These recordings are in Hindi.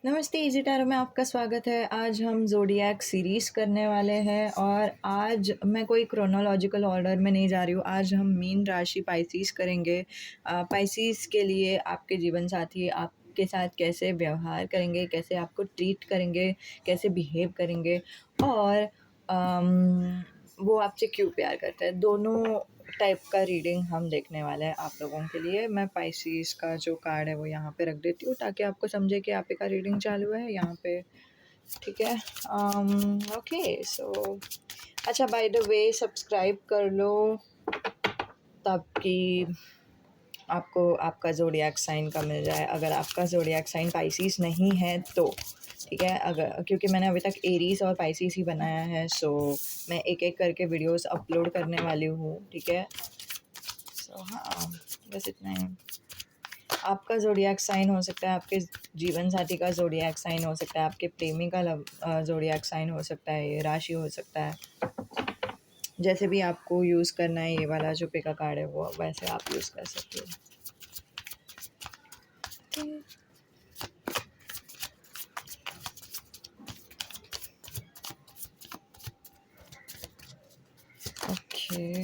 नमस्ते, इजी टैरो में आपका स्वागत है। आज हम ज़ोडिएक सीरीज़ करने वाले हैं और आज मैं कोई क्रोनोलॉजिकल ऑर्डर में नहीं जा रही हूँ। आज हम मीन राशि पाइसेस करेंगे। पाइसेस के लिए आपके जीवन साथी आपके साथ कैसे व्यवहार करेंगे, कैसे आपको ट्रीट करेंगे, कैसे बिहेव करेंगे और वो आपसे क्यों प्यार करते हैं। दोनों टाइप का रीडिंग हम देखने वाले हैं आप लोगों के लिए। मैं पाइसेस का जो कार्ड है वो यहाँ पे रख देती हूँ ताकि आपको समझे कि आप का रीडिंग चालू है यहाँ पे। ठीक है। ओके सो अच्छा, बाय द वे सब्सक्राइब कर लो ताकि आपको आपका ज़ोडिएक साइन का मिल जाए। अगर आपका ज़ोडिएक साइन पाइसेस नहीं है तो ठीक है, अगर क्योंकि मैंने अभी तक एरीज और पाइसेस ही बनाया है, सो मैं एक एक करके वीडियोस अपलोड करने वाली हूँ। ठीक है, सो हाँ, बस इतना ही। आपका ज़ोडिएक साइन हो सकता है, आपके जीवन साथी का ज़ोडिएक साइन हो सकता है, आपके प्रेमी का ज़ोडिएक साइन हो सकता है, ये राशि हो सकता है। जैसे भी आपको यूज़ करना है, ये वाला जो पे का कार्ड है वो वैसे आप यूज़ कर सकते हो। Okay,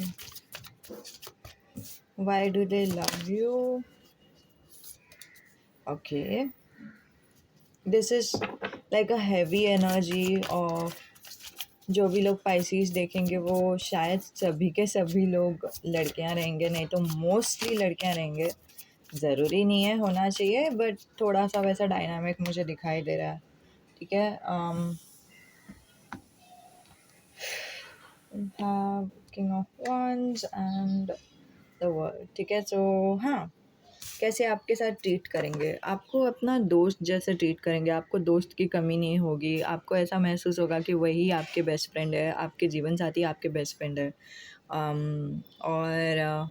why do they love you? Okay, this is like a heavy energy of, जो भी लोग पाइसेस देखेंगे वो शायद सभी के सभी लोग लड़कियां रहेंगे, नहीं तो मोस्टली लड़कियां रहेंगे। ज़रूरी नहीं है होना चाहिए, बट थोड़ा सा वैसा डायनामिक मुझे दिखाई दे रहा है। ठीक है, king of wands and the world. ठीक है, सो हाँ, कैसे आपके साथ ट्रीट करेंगे, आपको अपना दोस्त जैसे ट्रीट करेंगे। आपको दोस्त की कमी नहीं होगी, आपको ऐसा महसूस होगा कि वही आपके बेस्ट फ्रेंड है, आपके जीवन साथी आपके बेस्ट फ्रेंड है। और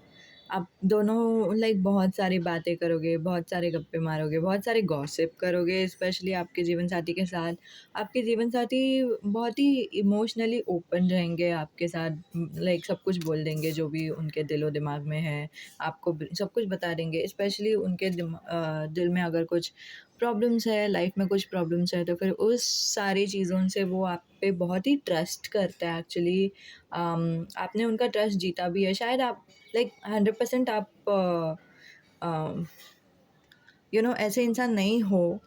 आप दोनों लाइक बहुत सारी बातें करोगे, बहुत सारे गप्पे मारोगे, बहुत सारे गॉसिप करोगे, स्पेशली आपके जीवन साथी के साथ। आपके जीवन साथी बहुत ही इमोशनली ओपन रहेंगे आपके साथ, लाइक सब कुछ बोल देंगे जो भी उनके दिलो दिमाग में है, आपको सब कुछ बता देंगे। स्पेशली उनके दिल में अगर कुछ प्रॉब्लम्स है, लाइफ में कुछ प्रॉब्लम्स है, तो फिर उस सारी चीज़ों से वो आप पे बहुत ही ट्रस्ट करता है एक्चुअली। आपने उनका ट्रस्ट जीता भी है शायद। आप लाइक 100% आप ऐसे इंसान नहीं हो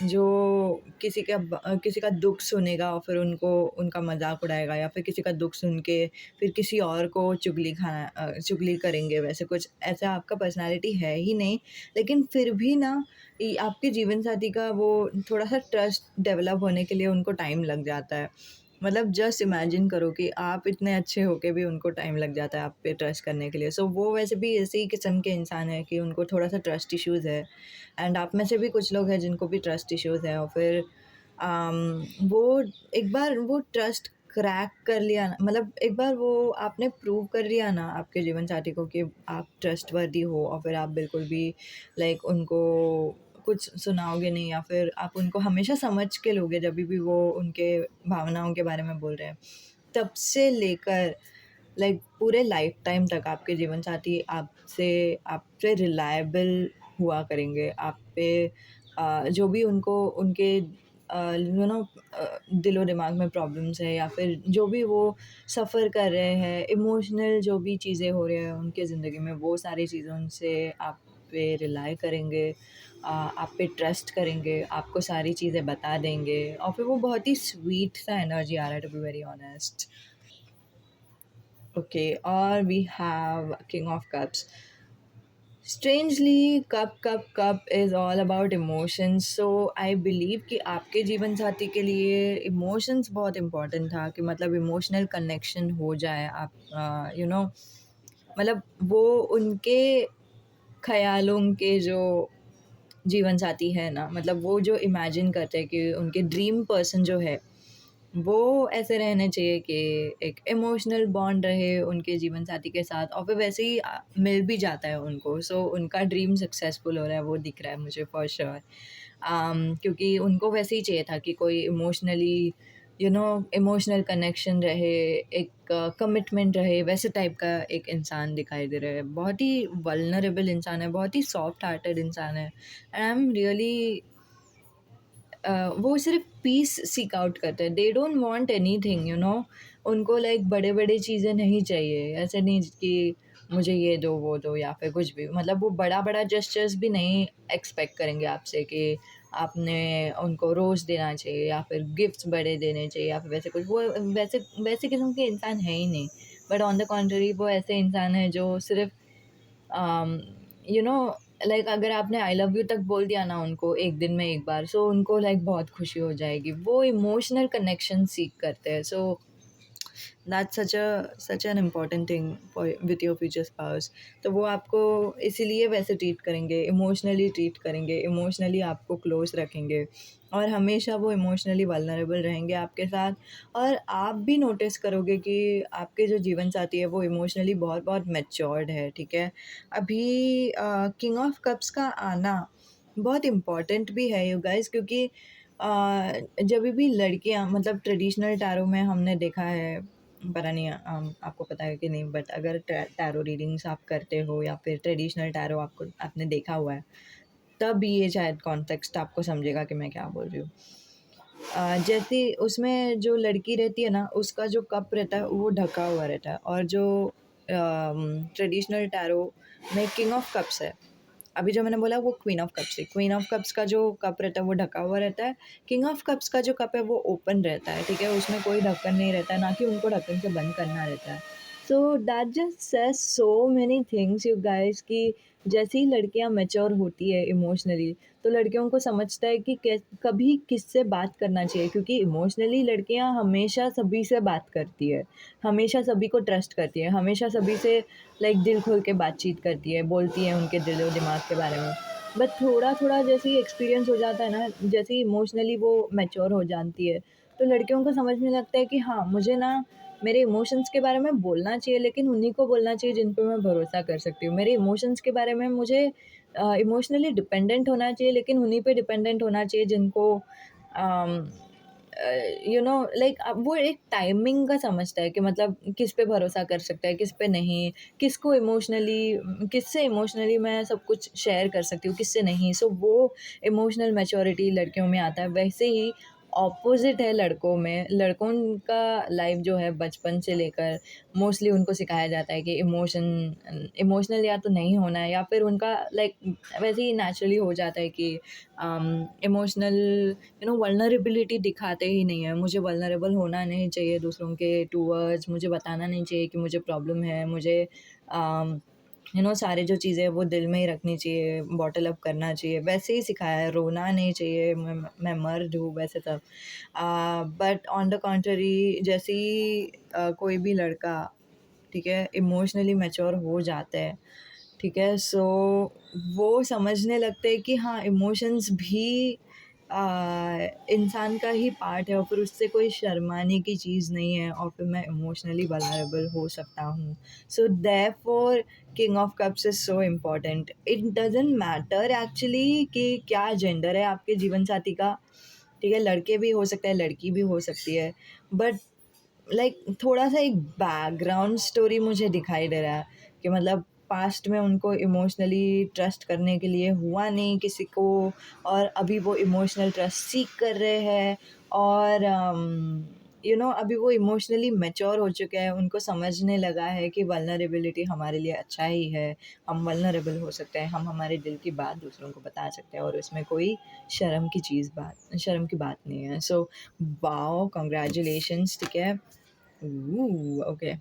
जो किसी का दुख सुनेगा और फिर उनको उनका मजाक उड़ाएगा, या फिर किसी का दुख सुन के फिर किसी और को चुगली करेंगे। वैसे कुछ ऐसा आपका पर्सनालिटी है ही नहीं। लेकिन फिर भी ना, आपके जीवन साथी का वो थोड़ा सा ट्रस्ट डेवलप होने के लिए उनको टाइम लग जाता है। मतलब जस्ट इमेजिन करो कि आप इतने अच्छे होके भी उनको टाइम लग जाता है आप पे ट्रस्ट करने के लिए। सो वो वैसे भी इसी ही किस्म के इंसान है कि उनको थोड़ा सा ट्रस्ट इश्यूज़ है। एंड आप में से भी कुछ लोग हैं जिनको भी ट्रस्ट इश्यूज़ है, और फिर वो एक बार वो ट्रस्ट क्रैक कर लिया ना, मतलब एक बार वो आपने प्रूव कर लिया ना आपके जीवन साथी को कि आप ट्रस्टवर्दी हो, और फिर आप बिल्कुल भी लाइक उनको कुछ सुनाओगे नहीं, या फिर आप उनको हमेशा समझ के लोगे जब भी वो उनके भावनाओं के बारे में बोल रहे हैं। तब से लेकर लाइक पूरे लाइफ टाइम तक आपके जीवन साथी आपसे रिलायबल हुआ करेंगे। आप पे जो भी उनको उनके दिलो दिमाग में प्रॉब्लम्स है, या फिर जो भी वो सफ़र कर रहे हैं, इमोशनल जो भी चीज़ें हो रही हैं उनके ज़िंदगी में, वो सारी चीज़ों से आप पे रिलाई करेंगे, आप पे ट्रस्ट करेंगे, आपको सारी चीज़ें बता देंगे, और फिर वो बहुत ही स्वीट सा एनर्जी आ रहा है, to be very honest. Okay, और we have king of cups. Strangely cup is all about emotions. So I believe कि आपके जीवन साथी के लिए इमोशंस बहुत इम्पोर्टेंट था, कि मतलब इमोशनल कनेक्शन हो जाए। आप मतलब वो उनके ख़यालों के जो जीवन साथी है ना, मतलब वो जो इमेजिन करते हैं कि उनके ड्रीम पर्सन जो है, वो ऐसे रहने चाहिए कि एक इमोशनल बॉन्ड रहे उनके जीवन साथी के साथ, और फिर वैसे ही मिल भी जाता है उनको। सो उनका ड्रीम सक्सेसफुल हो रहा है, वो दिख रहा है मुझे फॉर श्योर। क्योंकि उनको वैसे ही चाहिए था कि कोई इमोशनली इमोशनल कनेक्शन रहे, एक कमिटमेंट रहे, वैसे टाइप का एक इंसान दिखाई दे रहा है। बहुत ही वल्नरेबल इंसान है, बहुत ही सॉफ्ट हार्टेड इंसान है। एंड आई एम रियली वो सिर्फ पीस सीक आउट करते हैं, they don't want anything, you know. उनको लाइक बड़े-बड़े चीज़ें नहीं चाहिए, ऐसे नहीं कि मुझे ये दो, वो दो या फिर कुछ भी, मतलब वो बड़ा-बड़ा जेस्चर्स भी नहीं एक्सपेक्ट करेंगे आपसे कि आपने उनको रोज़ देना चाहिए या फिर गिफ्ट्स बड़े देने चाहिए या फिर वैसे कुछ, वो वैसे वैसे किस्म के इंसान है ही नहीं। बट ऑन द कॉन्ट्ररी वो ऐसे इंसान हैं जो सिर्फ यू नो लाइक अगर आपने आई लव यू तक बोल दिया ना उनको एक दिन में एक बार, सो उनको लाइक बहुत खुशी हो जाएगी, वो इमोशनल कनेक्शन सीख करते हैं। So that's such an important thing for with your future spouse. तो वो आपको इसीलिए वैसे ट्रीट करेंगे, इमोशनली ट्रीट करेंगे, इमोशनली आपको क्लोज रखेंगे और हमेशा वो इमोशनली वल्नरेबल रहेंगे आपके साथ। और आप भी नोटिस करोगे कि आपके जो जीवन साथी है वो इमोशनली बहुत बहुत मैच्योर्ड है, ठीक है। अभी किंग ऑफ कप्स का आना बहुत इम्पॉर्टेंट भी है यू गाइस, क्योंकि जब भी लड़कियां, मतलब ट्रेडिशनल टैरो में हमने देखा है, पता नहीं आपको पता है कि नहीं, बट अगर टैरो रीडिंग्स आप करते हो या फिर ट्रेडिशनल टैरो आपको आपने देखा हुआ है, तब ये शायद कॉन्टेक्स्ट आपको समझेगा कि मैं क्या बोल रही हूँ। जैसे उसमें जो लड़की रहती है ना, उसका जो कप रहता है वो ढका हुआ रहता है, और जो ट्रेडिशनल टैरो में किंग ऑफ कप्स है, अभी जो मैंने बोला वो क्वीन ऑफ कप्स है। क्वीन ऑफ कप्स का जो कप रहता है वो ढका हुआ रहता है, किंग ऑफ कप्स का जो कप है वो ओपन रहता है, ठीक है, उसमें कोई ढक्कन नहीं रहता है, ना कि उनको ढक्कन से बंद करना रहता है। So that just says so many things you guys, कि जैसे ही लड़कियां मैच्योर होती है इमोशनली, तो लड़कियों को समझता है कि कभी किससे बात करना चाहिए, क्योंकि इमोशनली लड़कियां हमेशा सभी से बात करती है, हमेशा सभी को ट्रस्ट करती है, हमेशा सभी से लाइक दिल खोल के बातचीत करती है, बोलती है उनके दिल और दिमाग के बारे में। बट थोड़ा-थोड़ा जैसे ही एक्सपीरियंस हो जाता है ना, जैसे ही इमोशनली वो मैच्योर हो जाती है, तो लड़कियों को समझ में लगता है कि हाँ, मुझे ना मेरे इमोशंस के बारे में बोलना चाहिए, लेकिन उन्हीं को बोलना चाहिए जिन पे मैं भरोसा कर सकती हूँ। मेरे इमोशंस के बारे में मुझे इमोशनली डिपेंडेंट होना चाहिए, लेकिन उन्हीं पे डिपेंडेंट होना चाहिए जिनको अम यू नो लाइक अब वो एक टाइमिंग का समझता है कि मतलब किस पे भरोसा कर सकता है, किस पे नहीं, किसको इमोशनली, किससे इमोशनली मैं सब कुछ शेयर कर सकती हूँ, किससे नहीं। सो वो इमोशनल मैच्योरिटी लड़कियों में आता है। वैसे ही ऑपोजिट है लड़कों में, लड़कों का लाइफ जो है बचपन से लेकर मोस्टली उनको सिखाया जाता है कि इमोशनल या तो नहीं होना है, या फिर उनका लाइक वैसे ही नेचुरली हो जाता है कि इमोशनल वल्नरेबिलिटी दिखाते ही नहीं है। मुझे वल्नरेबल होना नहीं चाहिए दूसरों के टूवर्ड्स, मुझे बताना नहीं चाहिए कि मुझे प्रॉब्लम है, मुझे सारी जो चीज़ें वो दिल में ही रखनी चाहिए, बॉटल अप करना चाहिए, वैसे ही सिखाया है, रोना नहीं चाहिए, मैं मर्द हूँ, वैसे सब। बट ऑन द कॉन्ट्ररी जैसे ही कोई भी लड़का, ठीक है, इमोशनली मैच्योर हो जाता है, ठीक है, सो वो समझने लगते हैं कि हाँ, इमोशंस भी इंसान का ही पार्ट है, और फिर उससे कोई शर्माने की चीज़ नहीं है, और फिर मैं इमोशनली वल्नरेबल हो सकता हूँ। So therefore king of cups is so important. It doesn't matter actually कि क्या जेंडर है आपके जीवन साथी का, ठीक है, लड़के भी हो सकता है, लड़की भी हो सकती है, बट लाइक थोड़ा-सा एक बैकग्राउंड स्टोरी मुझे दिखाई दे रहा है कि मतलब पास्ट में उनको इमोशनली ट्रस्ट करने के लिए हुआ नहीं किसी को, और अभी वो इमोशनल ट्रस्ट सीख कर रहे हैं, और अभी वो इमोशनली मैच्योर हो चुके हैं, उनको समझने लगा है कि वल्नरेबिलिटी हमारे लिए अच्छा ही है, हम वल्नरेबल हो सकते हैं, हम हमारे दिल की बात दूसरों को बता सकते हैं, और उसमें कोई शर्म की बात नहीं है। सो वाओ, कांग्रेचुलेशंस, ठीक है। ओके।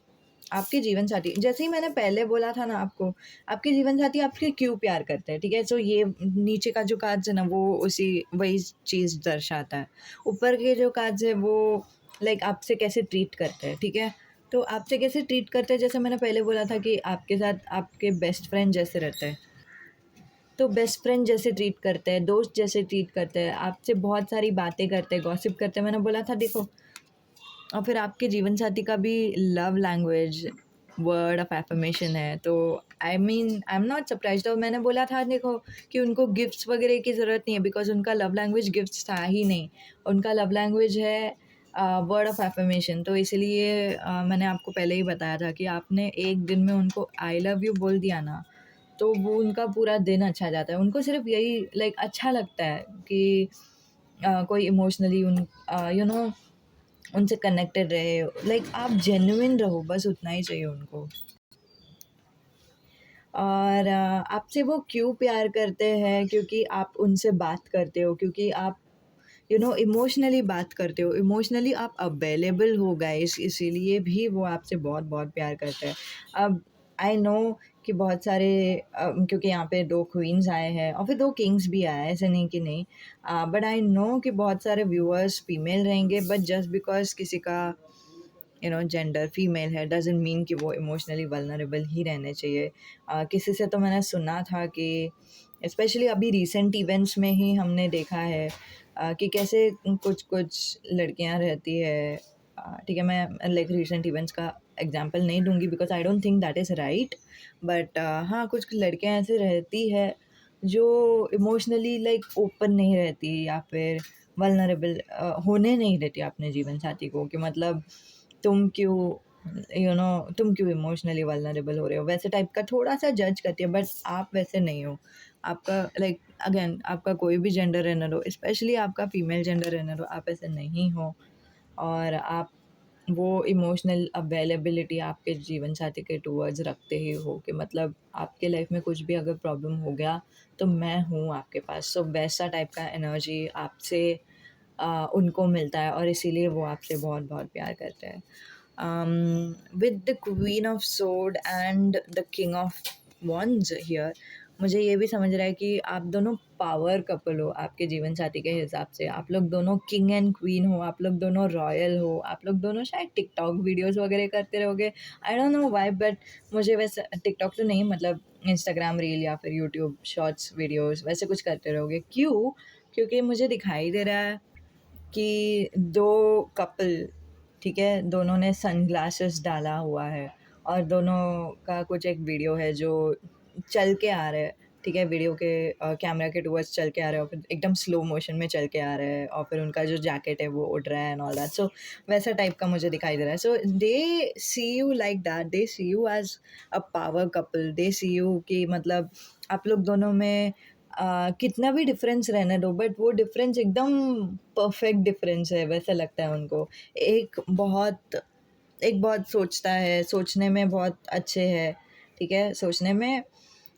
आपके जीवन साथी, जैसे ही मैंने पहले बोला था ना आपको, आपके जीवन साथी आपके क्यों प्यार करते हैं, ठीक है। सो ये नीचे का जो कार्ड्स है ना वो उसी वही चीज़ दर्शाता है। ऊपर के जो कार्ड्स है वो लाइक आपसे कैसे ट्रीट करते हैं, ठीक है। तो आपसे कैसे ट्रीट करते हैं, जैसे मैंने पहले बोला था कि आपके साथ आपके बेस्ट फ्रेंड जैसे रहते हैं, तो बेस्ट फ्रेंड जैसे ट्रीट करते हैं, दोस्त जैसे ट्रीट करते हैं, आपसे बहुत सारी बातें करते हैं, गॉसिप करते हैं, मैंने बोला था देखो। और फिर आपके जीवन साथी का भी love language word of affirmation है, तो आई एम नॉट सरप्राइज्ड। और मैंने बोला था देखो कि उनको गिफ्ट्स वगैरह की ज़रूरत नहीं है, बिकॉज उनका लव लैंग्वेज गिफ्ट्स था ही नहीं, उनका लव लैंग्वेज है वर्ड ऑफ एफर्मेशन। तो इसलिए मैंने आपको पहले ही बताया था कि आपने एक दिन में उनको आई लव यू बोल दिया ना, तो वो उनका पूरा दिन अच्छा जाता है, उनको सिर्फ यही लाइक अच्छा लगता है कि कोई इमोशनली उनसे कनेक्टेड रहे, लाइक आप जेन्युइन रहो, बस उतना ही चाहिए उनको। और आपसे वो क्यों प्यार करते हैं? क्योंकि आप उनसे बात करते हो, क्योंकि आप इमोशनली बात करते हो, इमोशनली आप अवेलेबल हो गाइस, इसीलिए भी वो आपसे बहुत बहुत प्यार करते हैं। अब आई नो कि बहुत सारे क्योंकि यहाँ पे 2 क्वीन्स आए हैं और फिर 2 किंग्स भी आए हैं, ऐसे नहीं कि नहीं। बट आई नो कि बहुत सारे व्यूअर्स फीमेल रहेंगे, बट जस्ट बिकॉज़ किसी का जेंडर फीमेल है डज़न्ट मीन कि वो इमोशनली वल्नरेबल ही रहने चाहिए। किसी से तो मैंने सुना था कि स्पेशली अभी रिसेंट इवेंट्स में ही हमने देखा है कि कैसे कुछ-कुछ लड़कियां रहती है। ठीक है, मैं लाइक रिसेंट इवेंट्स का एग्जांपल नहीं दूँगी because I don't think that is right. But हाँ, कुछ लड़कियां ऐसे रहती है जो इमोशनली लाइक ओपन नहीं रहती या फिर वल्नरेबल होने नहीं देती अपने जीवन साथी को, कि मतलब तुम क्यों तुम क्यों इमोशनली वल्नरेबल हो रहे हो, वैसे टाइप का थोड़ा-सा जज करती है, बट आप वैसे नहीं हो। आपका लाइक अगेन आपका कोई भी जेंडर रहने दो, स्पेशली आपका फीमेल जेंडर रहने दो, आप ऐसे नहीं हो। और आप वो इमोशनल अवेलेबिलिटी आपके जीवन साथी के टुवर्ड्स रखते ही हो, कि मतलब आपके लाइफ में कुछ भी अगर प्रॉब्लम हो गया, तो मैं हूँ आपके पास। सो वैसा टाइप का एनर्जी आपसे उनको मिलता है और इसीलिए वो आपसे बहुत-बहुत प्यार करते हैं। With the queen of sword and the king of wands here, मुझे ये भी समझ रहा है कि आप दोनों पावर कपल हो आपके जीवन साथी के हिसाब से। आप लोग दोनों किंग एंड क्वीन हो, आप लोग दोनों रॉयल हो, आप लोग दोनों शायद टिकटॉक वीडियोस वगैरह करते रहोगे। I don't know why, but मुझे वैसे टिकटॉक तो नहीं, मतलब इंस्टाग्राम रील या फिर यूट्यूब शॉर्ट्स वीडियोस वैसे कुछ करते रहोगे। क्यों? क्योंकि मुझे दिखाई दे रहा है कि 2 कपल, ठीक है, दोनों ने सनग्लासेस डाला हुआ है और दोनों का कुछ एक वीडियो है जो चल के आ रहा है, ठीक है, वीडियो के कैमरा के टुवर्ड्स चल के आ रहा है और फिर एकदम स्लो मोशन में चल के आ रहा है और फिर उनका जो जैकेट है वो उड़ रहा है एंड ऑल दैट। सो वैसा टाइप का मुझे दिखाई दे रहा है। So they see you like that, they see you as a power couple, they see you कि मतलब आप लोग दोनों में कितना भी डिफरेंस रहने दो, बट वो डिफरेंस एकदम परफेक्ट डिफरेंस है, वैसा लगता है उनको। एक बहुत सोचता है, सोचने में बहुत अच्छे हैं, ठीक है? सोचने में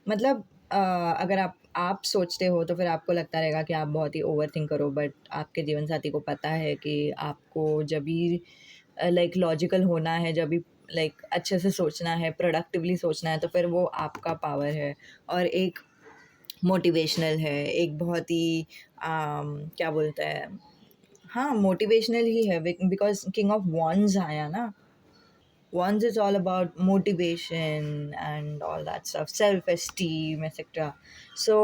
मतलब अगर आप सोचते हो तो फिर आपको लगता रहेगा कि आप बहुत ही ओवरथिंक करो, बट आपके जीवन साथी को पता है कि आपको जब भी लाइक लॉजिकल होना है, जब भी लाइक अच्छे से सोचना है, प्रोडक्टिवली सोचना है, तो फिर वो आपका पावर है। और एक मोटिवेशनल है, एक बहुत ही क्या बोलते हैं, हाँ, मोटिवेशनल ही है बिकॉज़ किंग ऑफ wands आया ना। Wands is all about motivation and all that stuff, self-esteem, etc. So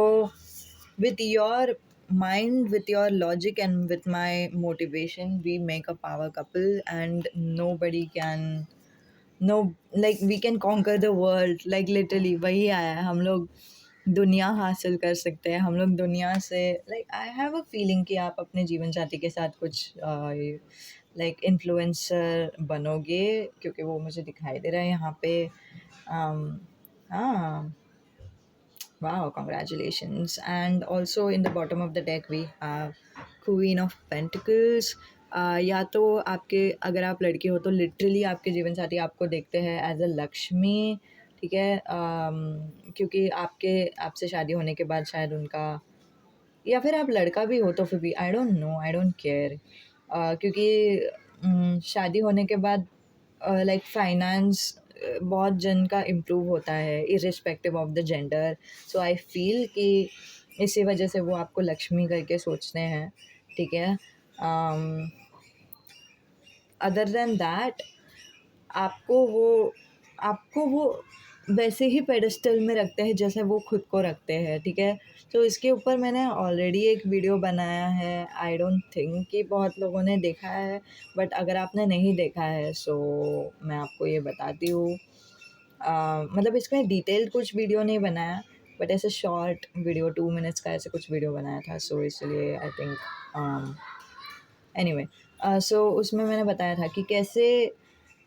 with your mind, with your logic, and with my motivation, we make a power couple, and nobody can, no, like we can conquer the world, like literally वही आया है, हम लोग दुनिया हासिल कर सकते हैं, हम लोग दुनिया से, like I have a feeling कि आप अपने जीवन साथी के साथ कुछ लाइक इन्फ्लुएंसर बनोगे, क्योंकि वो मुझे दिखाई दे रहा है यहाँ पे। हाँ, wow, congratulations. And also in the bottom of the deck we have Queen of Pentacles. या तो आपके, अगर आप लड़की हो तो लिटरली आपके जीवन साथी आपको देखते हैं एज अ लक्ष्मी, ठीक है, क्योंकि आपसे शादी होने के बाद शायद उनका, या फिर आप लड़का भी हो तो फिर भी I don't know, I don't care, क्योंकि शादी होने के बाद लाइक फाइनेंस बहुत जन का इम्प्रूव होता है irrespective of the gender. So I feel कि इसी वजह से वो आपको लक्ष्मी करके सोचते हैं, ठीक है। अदर देन दैट, आपको वो आपको वो वैसे ही पेडेस्टल में रखते हैं जैसे वो खुद को रखते हैं, ठीक है। तो इसके ऊपर मैंने ऑलरेडी एक वीडियो बनाया है, आई डोंट थिंक कि बहुत लोगों ने देखा है, बट अगर आपने नहीं देखा है सो मैं आपको ये बताती हूँ। मतलब इसमें डिटेल कुछ वीडियो नहीं बनाया, बट ऐसे शॉर्ट वीडियो 2 मिनट्स का ऐसे कुछ वीडियो बनाया था, सो इसलिए आई थिंक एनीवे। सो उसमें मैंने बताया था कि कैसे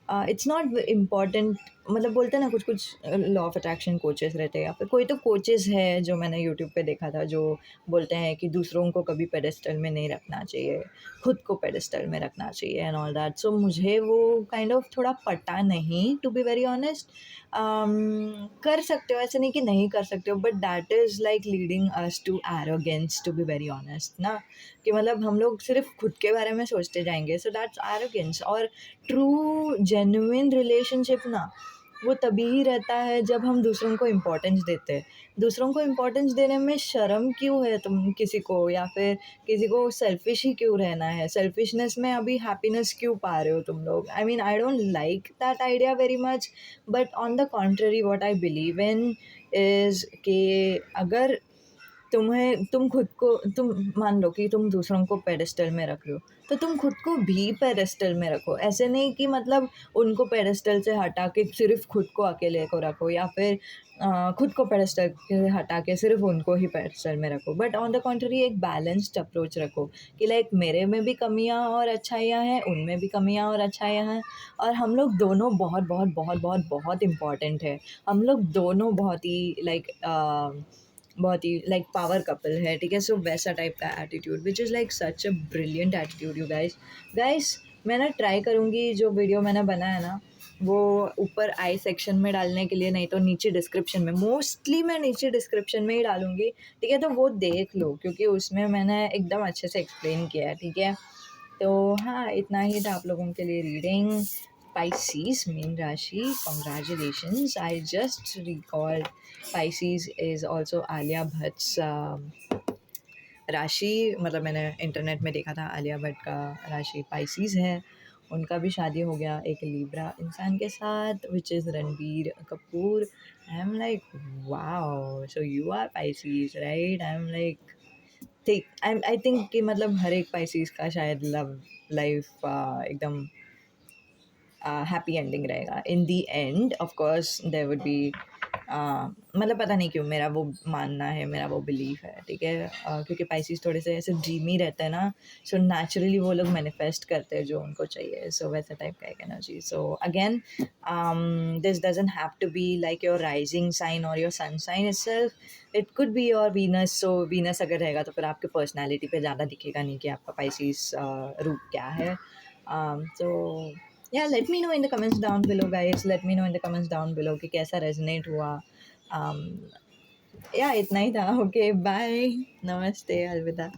इट्स नॉट इम्पॉर्टेंट, मतलब बोलते हैं ना कुछ कुछ लॉ ऑफ अट्रैक्शन कोचेस रहते हैं, या फिर कोई तो कोचेस है जो मैंने यूट्यूब पे देखा था, जो बोलते हैं कि दूसरों को कभी पेडेस्टल में नहीं रखना चाहिए, खुद को पेडेस्टल में रखना चाहिए एंड ऑल दैट। सो मुझे वो काइंड ऑफ थोड़ा पटा नहीं, टू बी वेरी ऑनेस्ट। कर सकते हो, ऐसे नहीं कि नहीं कर सकते हो, but that is like leading us to arrogance, to be very honest ना, कि मतलब हम लोग सिर्फ खुद के बारे में सोचते जाएंगे, सो दैट्स एरोगेंस। और ट्रू जेन्युइन रिलेशनशिप ना, वो तभी ही रहता है जब हम दूसरों को इम्पोर्टेंस देते हैं। दूसरों को इम्पोर्टेंस देने में शर्म क्यों है तुम किसी को, या फिर किसी को सेल्फिश ही क्यों रहना है? सेल्फिशनेस में अभी हैप्पीनेस क्यों पा रहे हो तुम लोग? I mean I don't like that idea very much, but on the contrary what I believe in is कि अगर तुम खुद को, तुम मान लो कि तुम दूसरों को पेडेस्टल में रख रहे हो, तो तुम खुद को भी पेडेस्टल में रखो। ऐसे नहीं कि मतलब उनको पेडेस्टल से हटा के सिर्फ खुद को अकेले को रखो, या फिर खुद को पेडेस्टल से हटा के सिर्फ उनको ही पेडेस्टल में रखो, बट ऑन द कॉन्ट्ररी एक बैलेंस्ड अप्रोच रखो कि लाइक मेरे में भी कमियां और अच्छाइयाँ हैं, उनमें भी कमियां और अच्छाइयाँ हैं, और हम लोग दोनों बहुत बहुत बहुत बहुत बहुत इम्पॉर्टेंट है। हम लोग दोनों बहुत ही बहुत ही लाइक पावर कपल है, ठीक है? सो वैसा टाइप का attitude which is like such a brilliant attitude you guys. मैं ना ट्राई करूँगी जो वीडियो मैंने बनाया ना, वो ऊपर आई सेक्शन में डालने के लिए, नहीं तो नीचे डिस्क्रिप्शन में, मोस्टली मैं नीचे डिस्क्रिप्शन में ही डालूँगी, ठीक है? तो वो देख लो, क्योंकि उसमें मैंने एकदम अच्छे से एक्सप्लेन किया है, ठीक है? तो हाँ, इतना ही था आप लोगों के लिए रीडिंग। Pisces, मीन राशि, congratulations, I just recalled Pisces is also Alia Bhatt राशि, मतलब मैंने इंटरनेट में देखा था आलिया भट्ट का राशि Pisces है। उनका भी शादी हो गया एक लिब्रा इंसान के साथ, which is Ranbir Kapoor. I am like wow, so you are Pisces right? I am like thick, I think कि मतलब हर एक Pisces का शायद लव लाइफ एकदम हैप्पी एंडिंग रहेगा in the end. Of course there would be मतलब पता नहीं क्यों मेरा वो मानना है, मेरा वो बिलीफ है, ठीक है? क्योंकि पाइसिस थोड़े से ऐसे ड्रीमी रहते हैं ना, सो नेचुरली वो लोग मैनिफेस्ट करते हैं जो उनको चाहिए, सो वैसा टाइप का एक energy. So again this doesn't have to be like your rising sign और your sun sign itself, it could be your Venus. So Venus अगर रहेगा तो फिर आपके पर्सनैलिटी पे ज़्यादा दिखेगा नहीं कि आपका पाइसिस रूप क्या है। So yeah, let me know in the comments down below, guys. Let me know in the comments down below कि कैसा resonate हुआ। um, yeah, इतना ही था। Okay, bye, नमस्ते, अलविदा।